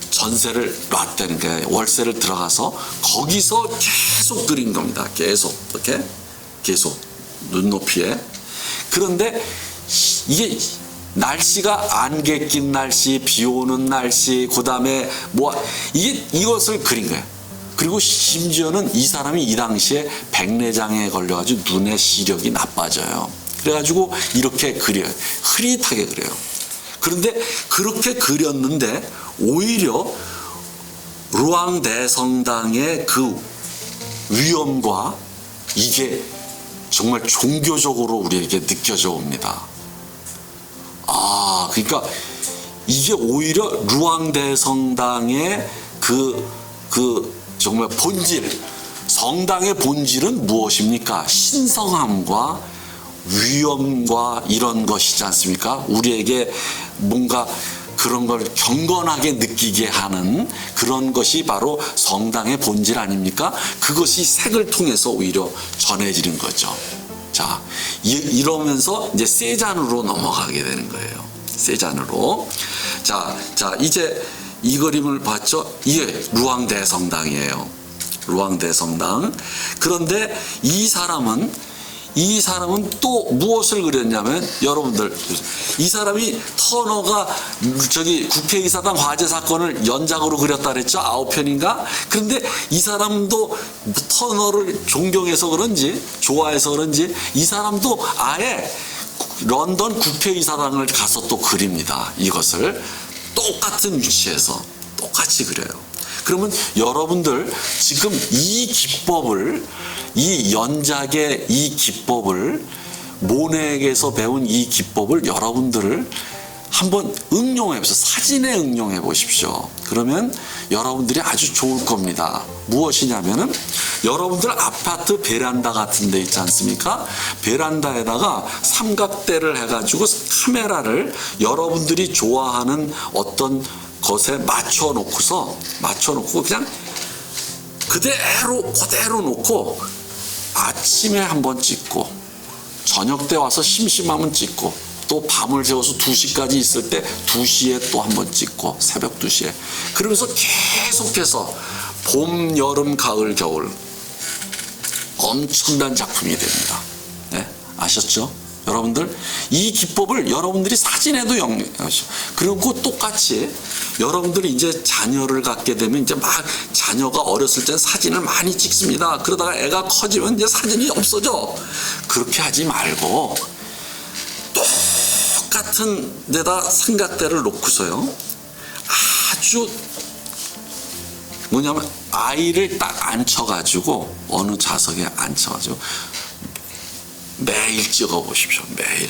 전세를 놨다는 게 월세를 들어가서 거기서 계속 그린 겁니다. 계속 이렇게 계속 눈높이에. 그런데 이게 날씨가 안개 낀 날씨, 비 오는 날씨, 그다음에 이것을 그린 거예요. 그리고 심지어는 이 사람이 이 당시에 백내장에 걸려가지고 눈의 시력이 나빠져요. 그래가지고 이렇게 그려요. 흐릿하게 그려요. 그런데 그렇게 그렸는데 오히려 루앙 대성당의 그 위엄과 이게 정말 종교적으로 우리에게 느껴져 옵니다. 그러니까 이게 오히려 루앙 대성당의 그 정말 본질, 성당의 본질은 무엇입니까? 신성함과 위엄과 이런 것이지 않습니까? 우리에게 뭔가 그런 걸 경건하게 느끼게 하는 그런 것이 바로 성당의 본질 아닙니까? 그것이 색을 통해서 오히려 전해지는 거죠. 자, 이러면서 이제 세잔으로 넘어가게 되는 거예요. 세잔으로. 자, 이제 이 그림을 봤죠? 이게 루앙 대성당이에요. 루앙 대성당. 그런데 이 사람은 또 무엇을 그렸냐면 여러분들 이 사람이 터너가 저기 국회의사당 화재 사건을 연작으로 그렸다 그랬죠? 9편인가? 그런데 이 사람도 터너를 존경해서 그런지 좋아해서 그런지 이 사람도 아예 런던 국회의사당을 가서 또 그립니다. 이것을 똑같은 위치에서 똑같이 그려요. 그러면 여러분들 지금 이 기법을, 이 연작의 이 기법을, 모네에게서 배운 이 기법을 여러분들을 한번 응용해 보세요. 사진에 응용해 보십시오. 그러면 여러분들이 아주 좋을 겁니다. 무엇이냐면은 여러분들 아파트 베란다 같은 데 있지 않습니까? 베란다에다가 삼각대를 해가지고 카메라를 여러분들이 좋아하는 어떤 것에 맞춰놓고 그냥 그대로 놓고 아침에 한번 찍고 저녁 때 와서 심심하면 찍고 또 밤을 새워서 2시까지 있을 때 2시에 또 한번 찍고 새벽 2시에 그러면서 계속해서 봄, 여름, 가을, 겨울 엄청난 작품이 됩니다. 네, 아셨죠? 여러분들 이 기법을 여러분들이 사진에도 영향하시고 그리고 똑같이 여러분들이 이제 자녀를 갖게 되면 이제 막 자녀가 어렸을 때 사진을 많이 찍습니다. 그러다가 애가 커지면 이제 사진이 없어져. 그렇게 하지 말고 똑같은 데다 삼각대를 놓고서요. 아주 뭐냐면 아이를 딱 앉혀가지고 어느 좌석에 앉혀가지고 매일 찍어 보십시오. 매일.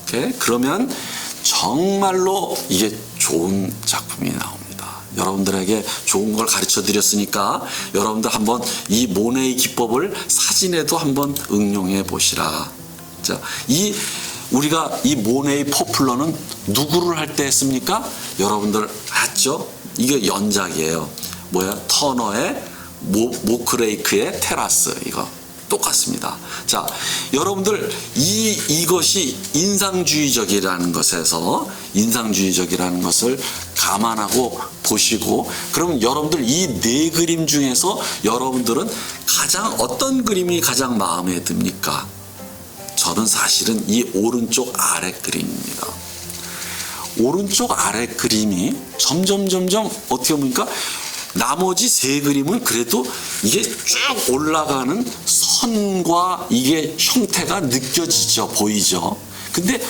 오케이? 그러면 정말로 이게 좋은 작품이 나옵니다. 여러분들에게 좋은 걸 가르쳐 드렸으니까 여러분들 한번 이 모네의 기법을 사진에도 한번 응용해 보시라. 자, 우리가 이 모네의 포플러는 누구를 할 때 했습니까? 여러분들 봤죠? 이게 연작이에요. 터너의 모크레이크의 테라스 이거. 똑같습니다. 자, 여러분들 이것이 인상주의적이라는 것을 감안하고 보시고 그러면 여러분들 이 네 그림 중에서 여러분들은 어떤 그림이 가장 마음에 듭니까? 저는 사실은 이 오른쪽 아래 그림입니다. 오른쪽 아래 그림이 점점 어떻게 보니까 나머지 세 그림은 그래도 이게 쭉 올라가는 선과 이게 형태가 느껴지죠. 보이죠. 근데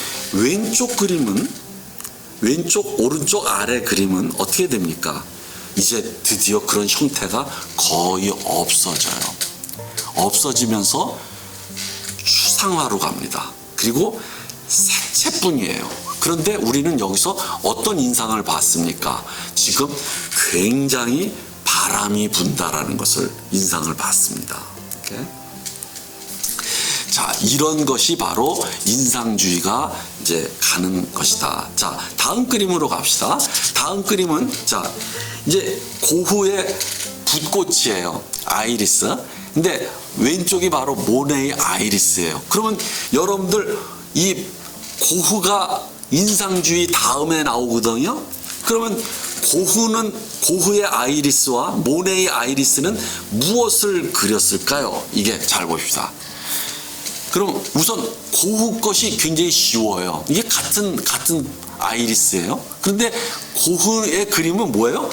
오른쪽 아래 그림은 어떻게 됩니까? 이제 드디어 그런 형태가 거의 없어져요. 없어지면서 추상화로 갑니다. 그리고 색채뿐이에요. 그런데 우리는 여기서 어떤 인상을 봤습니까? 지금 굉장히 바람이 분다라는 것을 인상을 봤습니다. 이렇게. 자, 이런 것이 바로 인상주의가 이제 가는 것이다. 자, 다음 그림으로 갑시다. 다음 그림은 자, 이제 고흐의 붓꽃이에요. 아이리스. 근데 왼쪽이 바로 모네의 아이리스예요. 그러면 여러분들 이 고흐가 인상주의 다음에 나오거든요. 그러면 고흐의 아이리스와 모네의 아이리스는 무엇을 그렸을까요? 이게 잘 봅시다. 그럼 우선 고흐 것이 굉장히 쉬워요. 이게 같은 아이리스예요. 그런데 고흐의 그림은 뭐예요?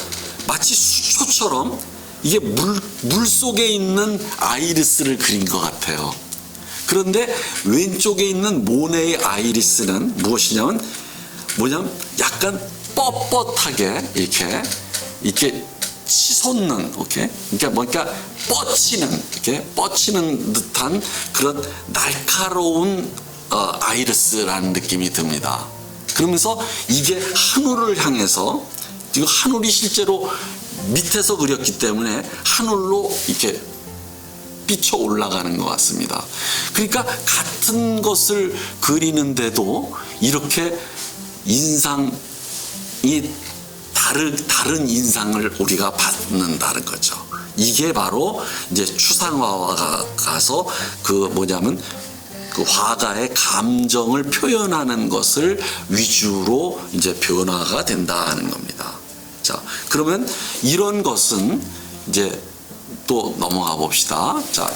마치 수초처럼 이게 물 속에 있는 아이리스를 그린 것 같아요. 그런데 왼쪽에 있는 모네의 아이리스는 무엇이냐면 약간 뻣뻣하게 이렇게 치솟는, 오케이? 그러니까 뻗치는 듯한 그런 날카로운 아이리스라는 느낌이 듭니다. 그러면서 이게 하늘을 향해서, 지금 하늘이 실제로 밑에서 그렸기 때문에 하늘로 이렇게 비쳐 올라가는 것 같습니다. 그러니까 같은 것을 그리는데도 이렇게 인상이 다른 인상을 우리가 받는다는 거죠. 이게 바로 이제 추상화가 가서 그 화가의 감정을 표현하는 것을 위주로 이제 변화가 된다는 겁니다. 자, 그러면 이런 것은 이제 또 넘어가 봅시다. 자,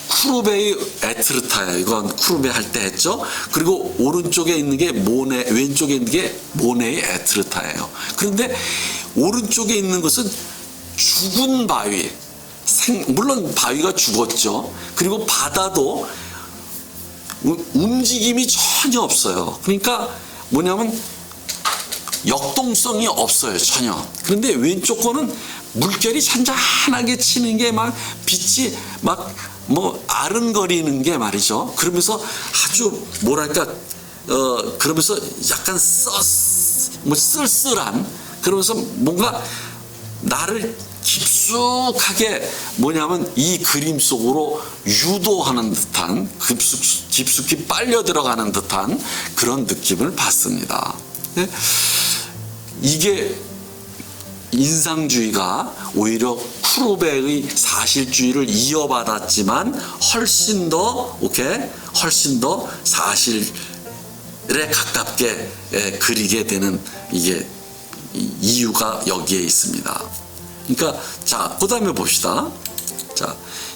쿠르베의 에트르타예요. 이건 쿠르베 할 때 했죠. 그리고 오른쪽에 있는 게 왼쪽에 있는 게 모네의 에트르타예요. 그런데 오른쪽에 있는 것은 죽은 바위, 물론 바위가 죽었죠. 그리고 바다도 움직임이 전혀 없어요. 그러니까 역동성이 없어요, 전혀. 그런데 왼쪽 거는 물결이 잔잔하게 치는 게 막 빛이 아른거리는 게 말이죠. 그러면서 아주 그러면서 약간 쓸쓸한, 그러면서 뭔가 나를 깊숙하게 이 그림 속으로 유도하는 듯한, 깊숙이 빨려 들어가는 듯한 그런 느낌을 받습니다. 이게 인상주의가 오히려 쿠르베의 사실주의를 이어받았지만 훨씬 더 사실에 가깝게 그리게 되는 이게 이유가 여기에 있습니다. 그러니까 자, 그다음에 봅시다.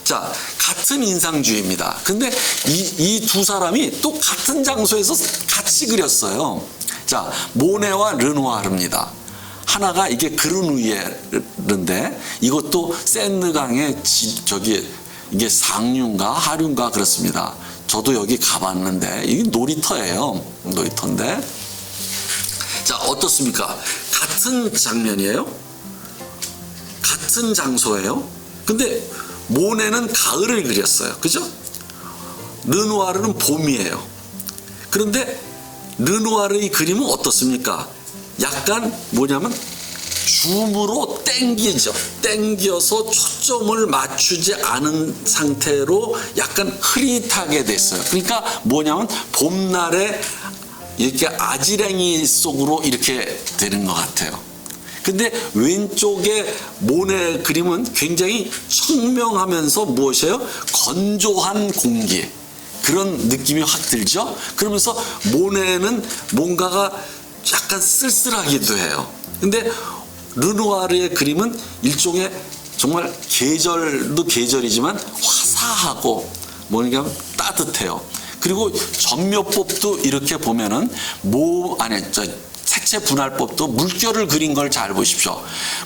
자, 같은 인상주의입니다. 근데 이 두 사람이 또 같은 장소에서 같이 그렸어요. 자, 모네와 르누아르입니다. 하나가 이게 그르누이에르인데 이것도 센느강의 이게 상류인가 하류인가 그렇습니다. 저도 여기 가봤는데 이게 놀이터예요. 놀이터인데 자, 어떻습니까? 같은 장면이에요. 같은 장소예요. 근데 모네는 가을을 그렸어요. 그죠? 르누아르는 봄이에요. 그런데 르누아르의 그림은 어떻습니까? 약간 줌으로 땡겨서 초점을 맞추지 않은 상태로 약간 흐릿하게 됐어요. 그러니까 봄날에 이렇게 아지랭이 속으로 이렇게 되는 것 같아요. 근데 왼쪽에 모네 그림은 굉장히 청명하면서 무엇이에요? 건조한 공기, 그런 느낌이 확 들죠. 그러면서 모네는 뭔가가 약간 쓸쓸하기도 해요. 근데 르누아르의 그림은 일종의 정말 계절도 계절이지만 화사하고 따뜻해요. 그리고 전묘법도 이렇게 보면은 색채 분할법도 물결을 그린 걸 잘 보십시오.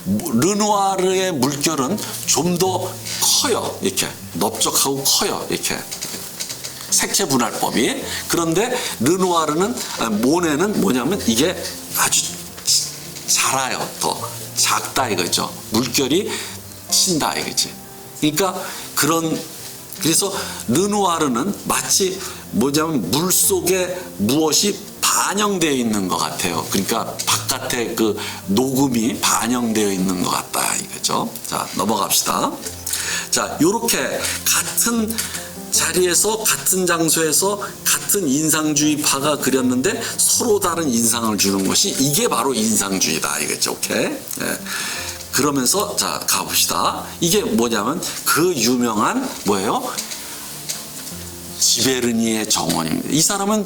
르누아르의 물결은 좀 더 커요. 이렇게 넓적하고 커요. 이렇게 색채 분할법이. 그런데 모네는 이게 아주 자라요. 더 작다 이거죠. 물결이 친다 이거지. 그러니까 그런 그래서 르누아르는 마치 뭐냐면 물 속에 무엇이 반영되어 있는 것 같아요. 그러니까 바깥에 그 녹음이 반영되어 있는 것 같다 이거죠. 자, 넘어갑시다. 자, 요렇게 같은 자리에서 같은 장소에서 같은 인상주의파가 그렸는데 서로 다른 인상을 주는 것이 이게 바로 인상주의다 이거죠. 오케이. 예. 그러면서 자 가봅시다. 이게 뭐냐면 그 유명한 뭐예요? 지베르니의 정원입니다. 이 사람은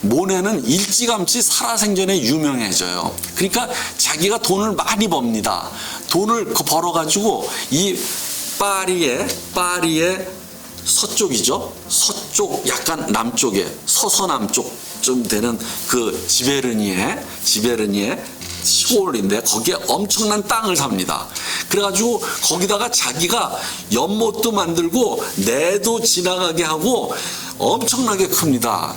모네는 일찌감치 살아생전에 유명해져요. 그러니까 자기가 돈을 많이 법니다. 돈을 벌어가지고 이 파리의 서쪽이죠. 서쪽 약간 남쪽에 서서남쪽 좀 되는 그 지베르니의 시골인데 거기에 엄청난 땅을 삽니다. 그래가지고 거기다가 자기가 연못도 만들고 내도 지나가게 하고 엄청나게 큽니다.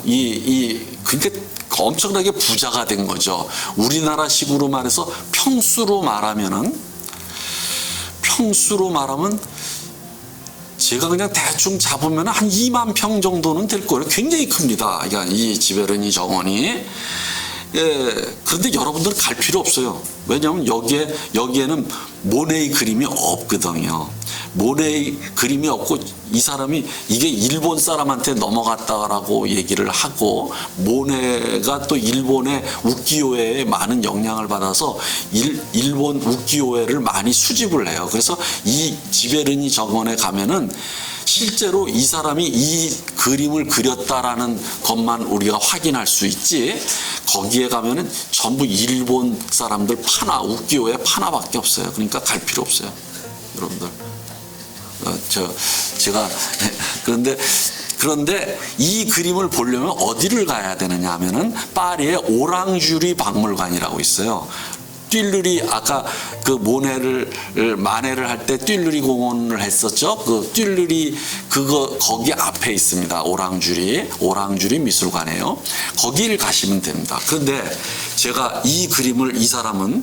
그러니까 엄청나게 부자가 된 거죠. 우리나라식으로 말해서 평수로 말하면 제가 그냥 대충 잡으면 한 2만 평 정도는 될 거예요. 굉장히 큽니다. 그러니까 이 지베르니 정원이. 예, 그런데 여러분들 갈 필요 없어요. 왜냐하면 여기에는 모네의 그림이 없거든요. 모네의 그림이 없고 이 사람이 이게 일본 사람한테 넘어갔다라고 얘기를 하고 모네가 또 일본의 우키요에에 많은 영향을 받아서 일본 우키요에를 많이 수집을 해요. 그래서 이 지베르니 정원에 가면은 실제로 이 사람이 이 그림을 그렸다라는 것만 우리가 확인할 수 있지 거기에 가면은 전부 일본 사람들 우키요에 파나밖에 없어요. 그러니까 갈 필요 없어요. 여러분들. 제가 그런데 이 그림을 보려면 어디를 가야 되느냐 하면은 파리의 오랑주리 박물관이라고 있어요. 띨르리 아까 그 마네를 할 때 띨르리 공원을 했었죠. 그 띨르리 거기 앞에 있습니다. 오랑주리 미술관이에요. 거기를 가시면 됩니다. 그런데 제가 이 그림을 이 사람은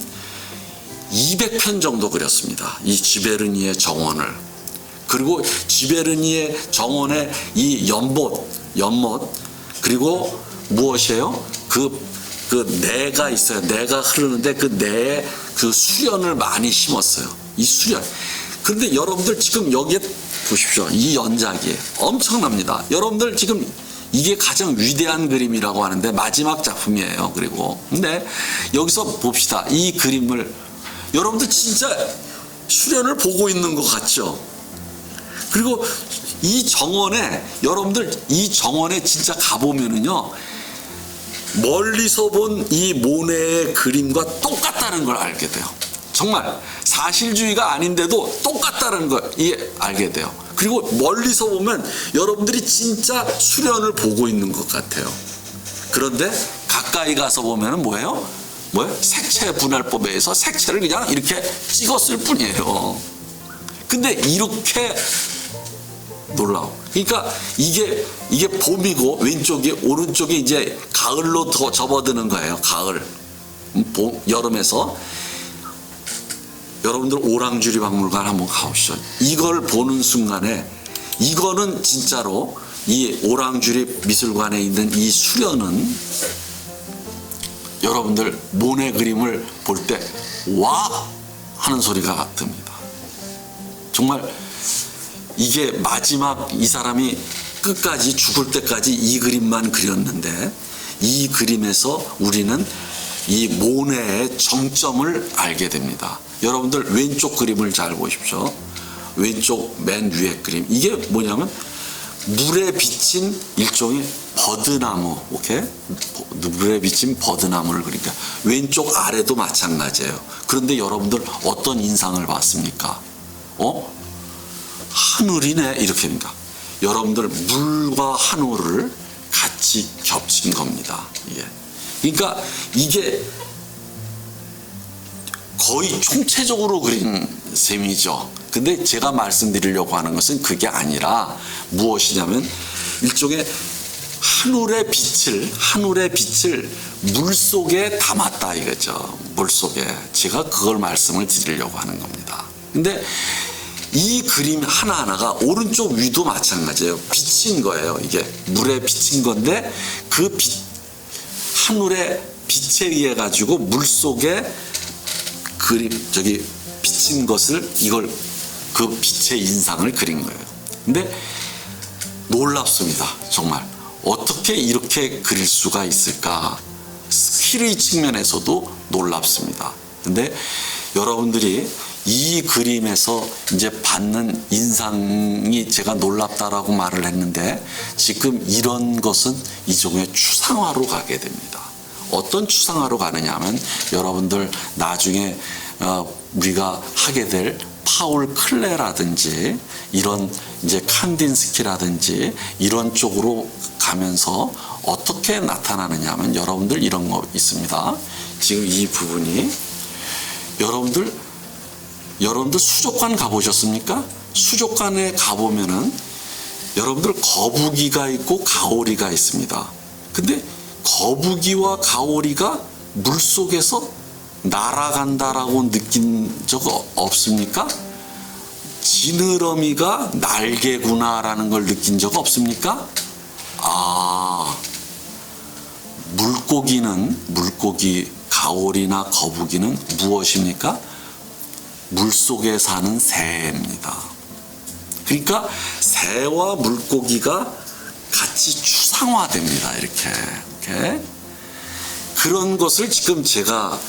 200편 정도 그렸습니다. 이 지베르니의 정원을. 그리고 지베르니의 정원의 이 연못 그리고 무엇이에요? 그 내가 있어요. 내가 흐르는데 그 내에 그 수련을 많이 심었어요. 이 수련. 그런데 여러분들 지금 여기에 보십시오. 이 연작이 엄청납니다. 여러분들 지금 이게 가장 위대한 그림이라고 하는데 마지막 작품이에요. 그리고 근데 여기서 봅시다. 이 그림을 여러분들 진짜 수련을 보고 있는 것 같죠? 그리고 이 정원에 여러분들 이 정원에 진짜 가보면은요. 멀리서 본 이 모네의 그림과 똑같다는 걸 알게 돼요. 정말 사실주의가 아닌데도 똑같다는 걸 알게 돼요. 그리고 멀리서 보면 여러분들이 진짜 수련을 보고 있는 것 같아요. 그런데 가까이 가서 보면은 뭐예요? 색채 분할법에 의해서 색채를 그냥 이렇게 찍었을 뿐이에요. 근데 이렇게 놀라워. 그러니까 이게 봄이고 오른쪽이 이제 가을로 더 접어드는 거예요. 가을, 여름에서 여러분들 오랑주리 박물관 한번 가보시죠. 이걸 보는 순간에 이거는 진짜로 이 오랑주리 미술관에 있는 이 수련은 여러분들 모네 그림을 볼 때 와 하는 소리가 듭니다. 정말. 이게 마지막 이 사람이 끝까지 죽을 때까지 이 그림만 그렸는데 이 그림에서 우리는 이 모네의 정점을 알게 됩니다. 여러분들 왼쪽 그림을 잘 보십시오. 왼쪽 맨 위에 그림. 이게 뭐냐면 물에 비친 일종의 버드나무. 오케이? 물에 비친 버드나무를 그리니까 왼쪽 아래도 마찬가지예요. 그런데 여러분들 어떤 인상을 받습니까? 하늘이네 이렇게 됩니다. 여러분들 물과 하늘을 같이 겹친 겁니다. 그러니까 이게 거의 총체적으로 그린 셈이죠. 근데 제가 말씀드리려고 하는 것은 그게 아니라 무엇이냐면 일종의 하늘의 빛을 물 속에 담았다 이거죠. 물 속에 제가 그걸 말씀을 드리려고 하는 겁니다. 근데 이 그림 하나하나가 오른쪽 위도 마찬가지예요. 비친 거예요. 이게 물에 비친 건데 그 빛, 하늘의 빛에 의해 가지고 물 속에 그림 저기 비친 것을 이걸 그 빛의 인상을 그린 거예요. 근데 놀랍습니다. 정말 어떻게 이렇게 그릴 수가 있을까? 스킬의 측면에서도 놀랍습니다. 근데 여러분들이 이 그림에서 이제 받는 인상이 제가 놀랍다라고 말을 했는데 지금 이런 것은 일종의 추상화로 가게 됩니다. 어떤 추상화로 가느냐 하면 여러분들 나중에 우리가 하게 될 파울 클레라든지 이런 이제 칸딘스키라든지 이런 쪽으로 가면서 어떻게 나타나느냐 하면 여러분들 이런 거 있습니다. 지금 이 부분이 여러분들 수족관 가보셨습니까? 수족관에 가보면은 여러분들 거북이가 있고 가오리가 있습니다. 근데 거북이와 가오리가 물속에서 날아간다라고 느낀 적 없습니까? 지느러미가 날개구나라는 걸 느낀 적 없습니까? 물고기, 가오리나 거북이는 무엇입니까? 물속에 사는 새입니다. 그러니까 새와 물고기가 같이 추상화됩니다. 이렇게. 그런 것을 지금 제가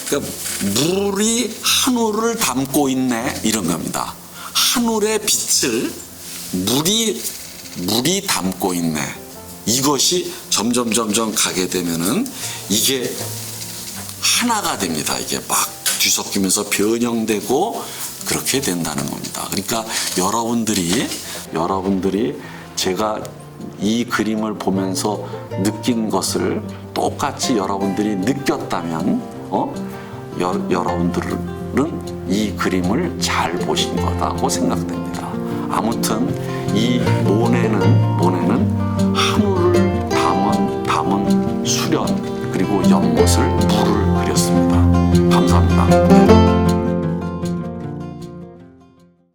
그러니까 물이 하늘을 담고 있네 이런 겁니다. 하늘의 빛을 물이 담고 있네. 이것이 점점 가게 되면은 이게 하나가 됩니다. 이게 막 뒤섞이면서 변형되고 그렇게 된다는 겁니다. 그러니까 여러분들이 제가 이 그림을 보면서 느낀 것을 똑같이 여러분들이 느꼈다면 여러분들은 이 그림을 잘 보신 거다고 생각됩니다. 아무튼 이 모네는 하늘을 담은 수련 그리고 연못을 물을 그렸습니다. 감사합니다.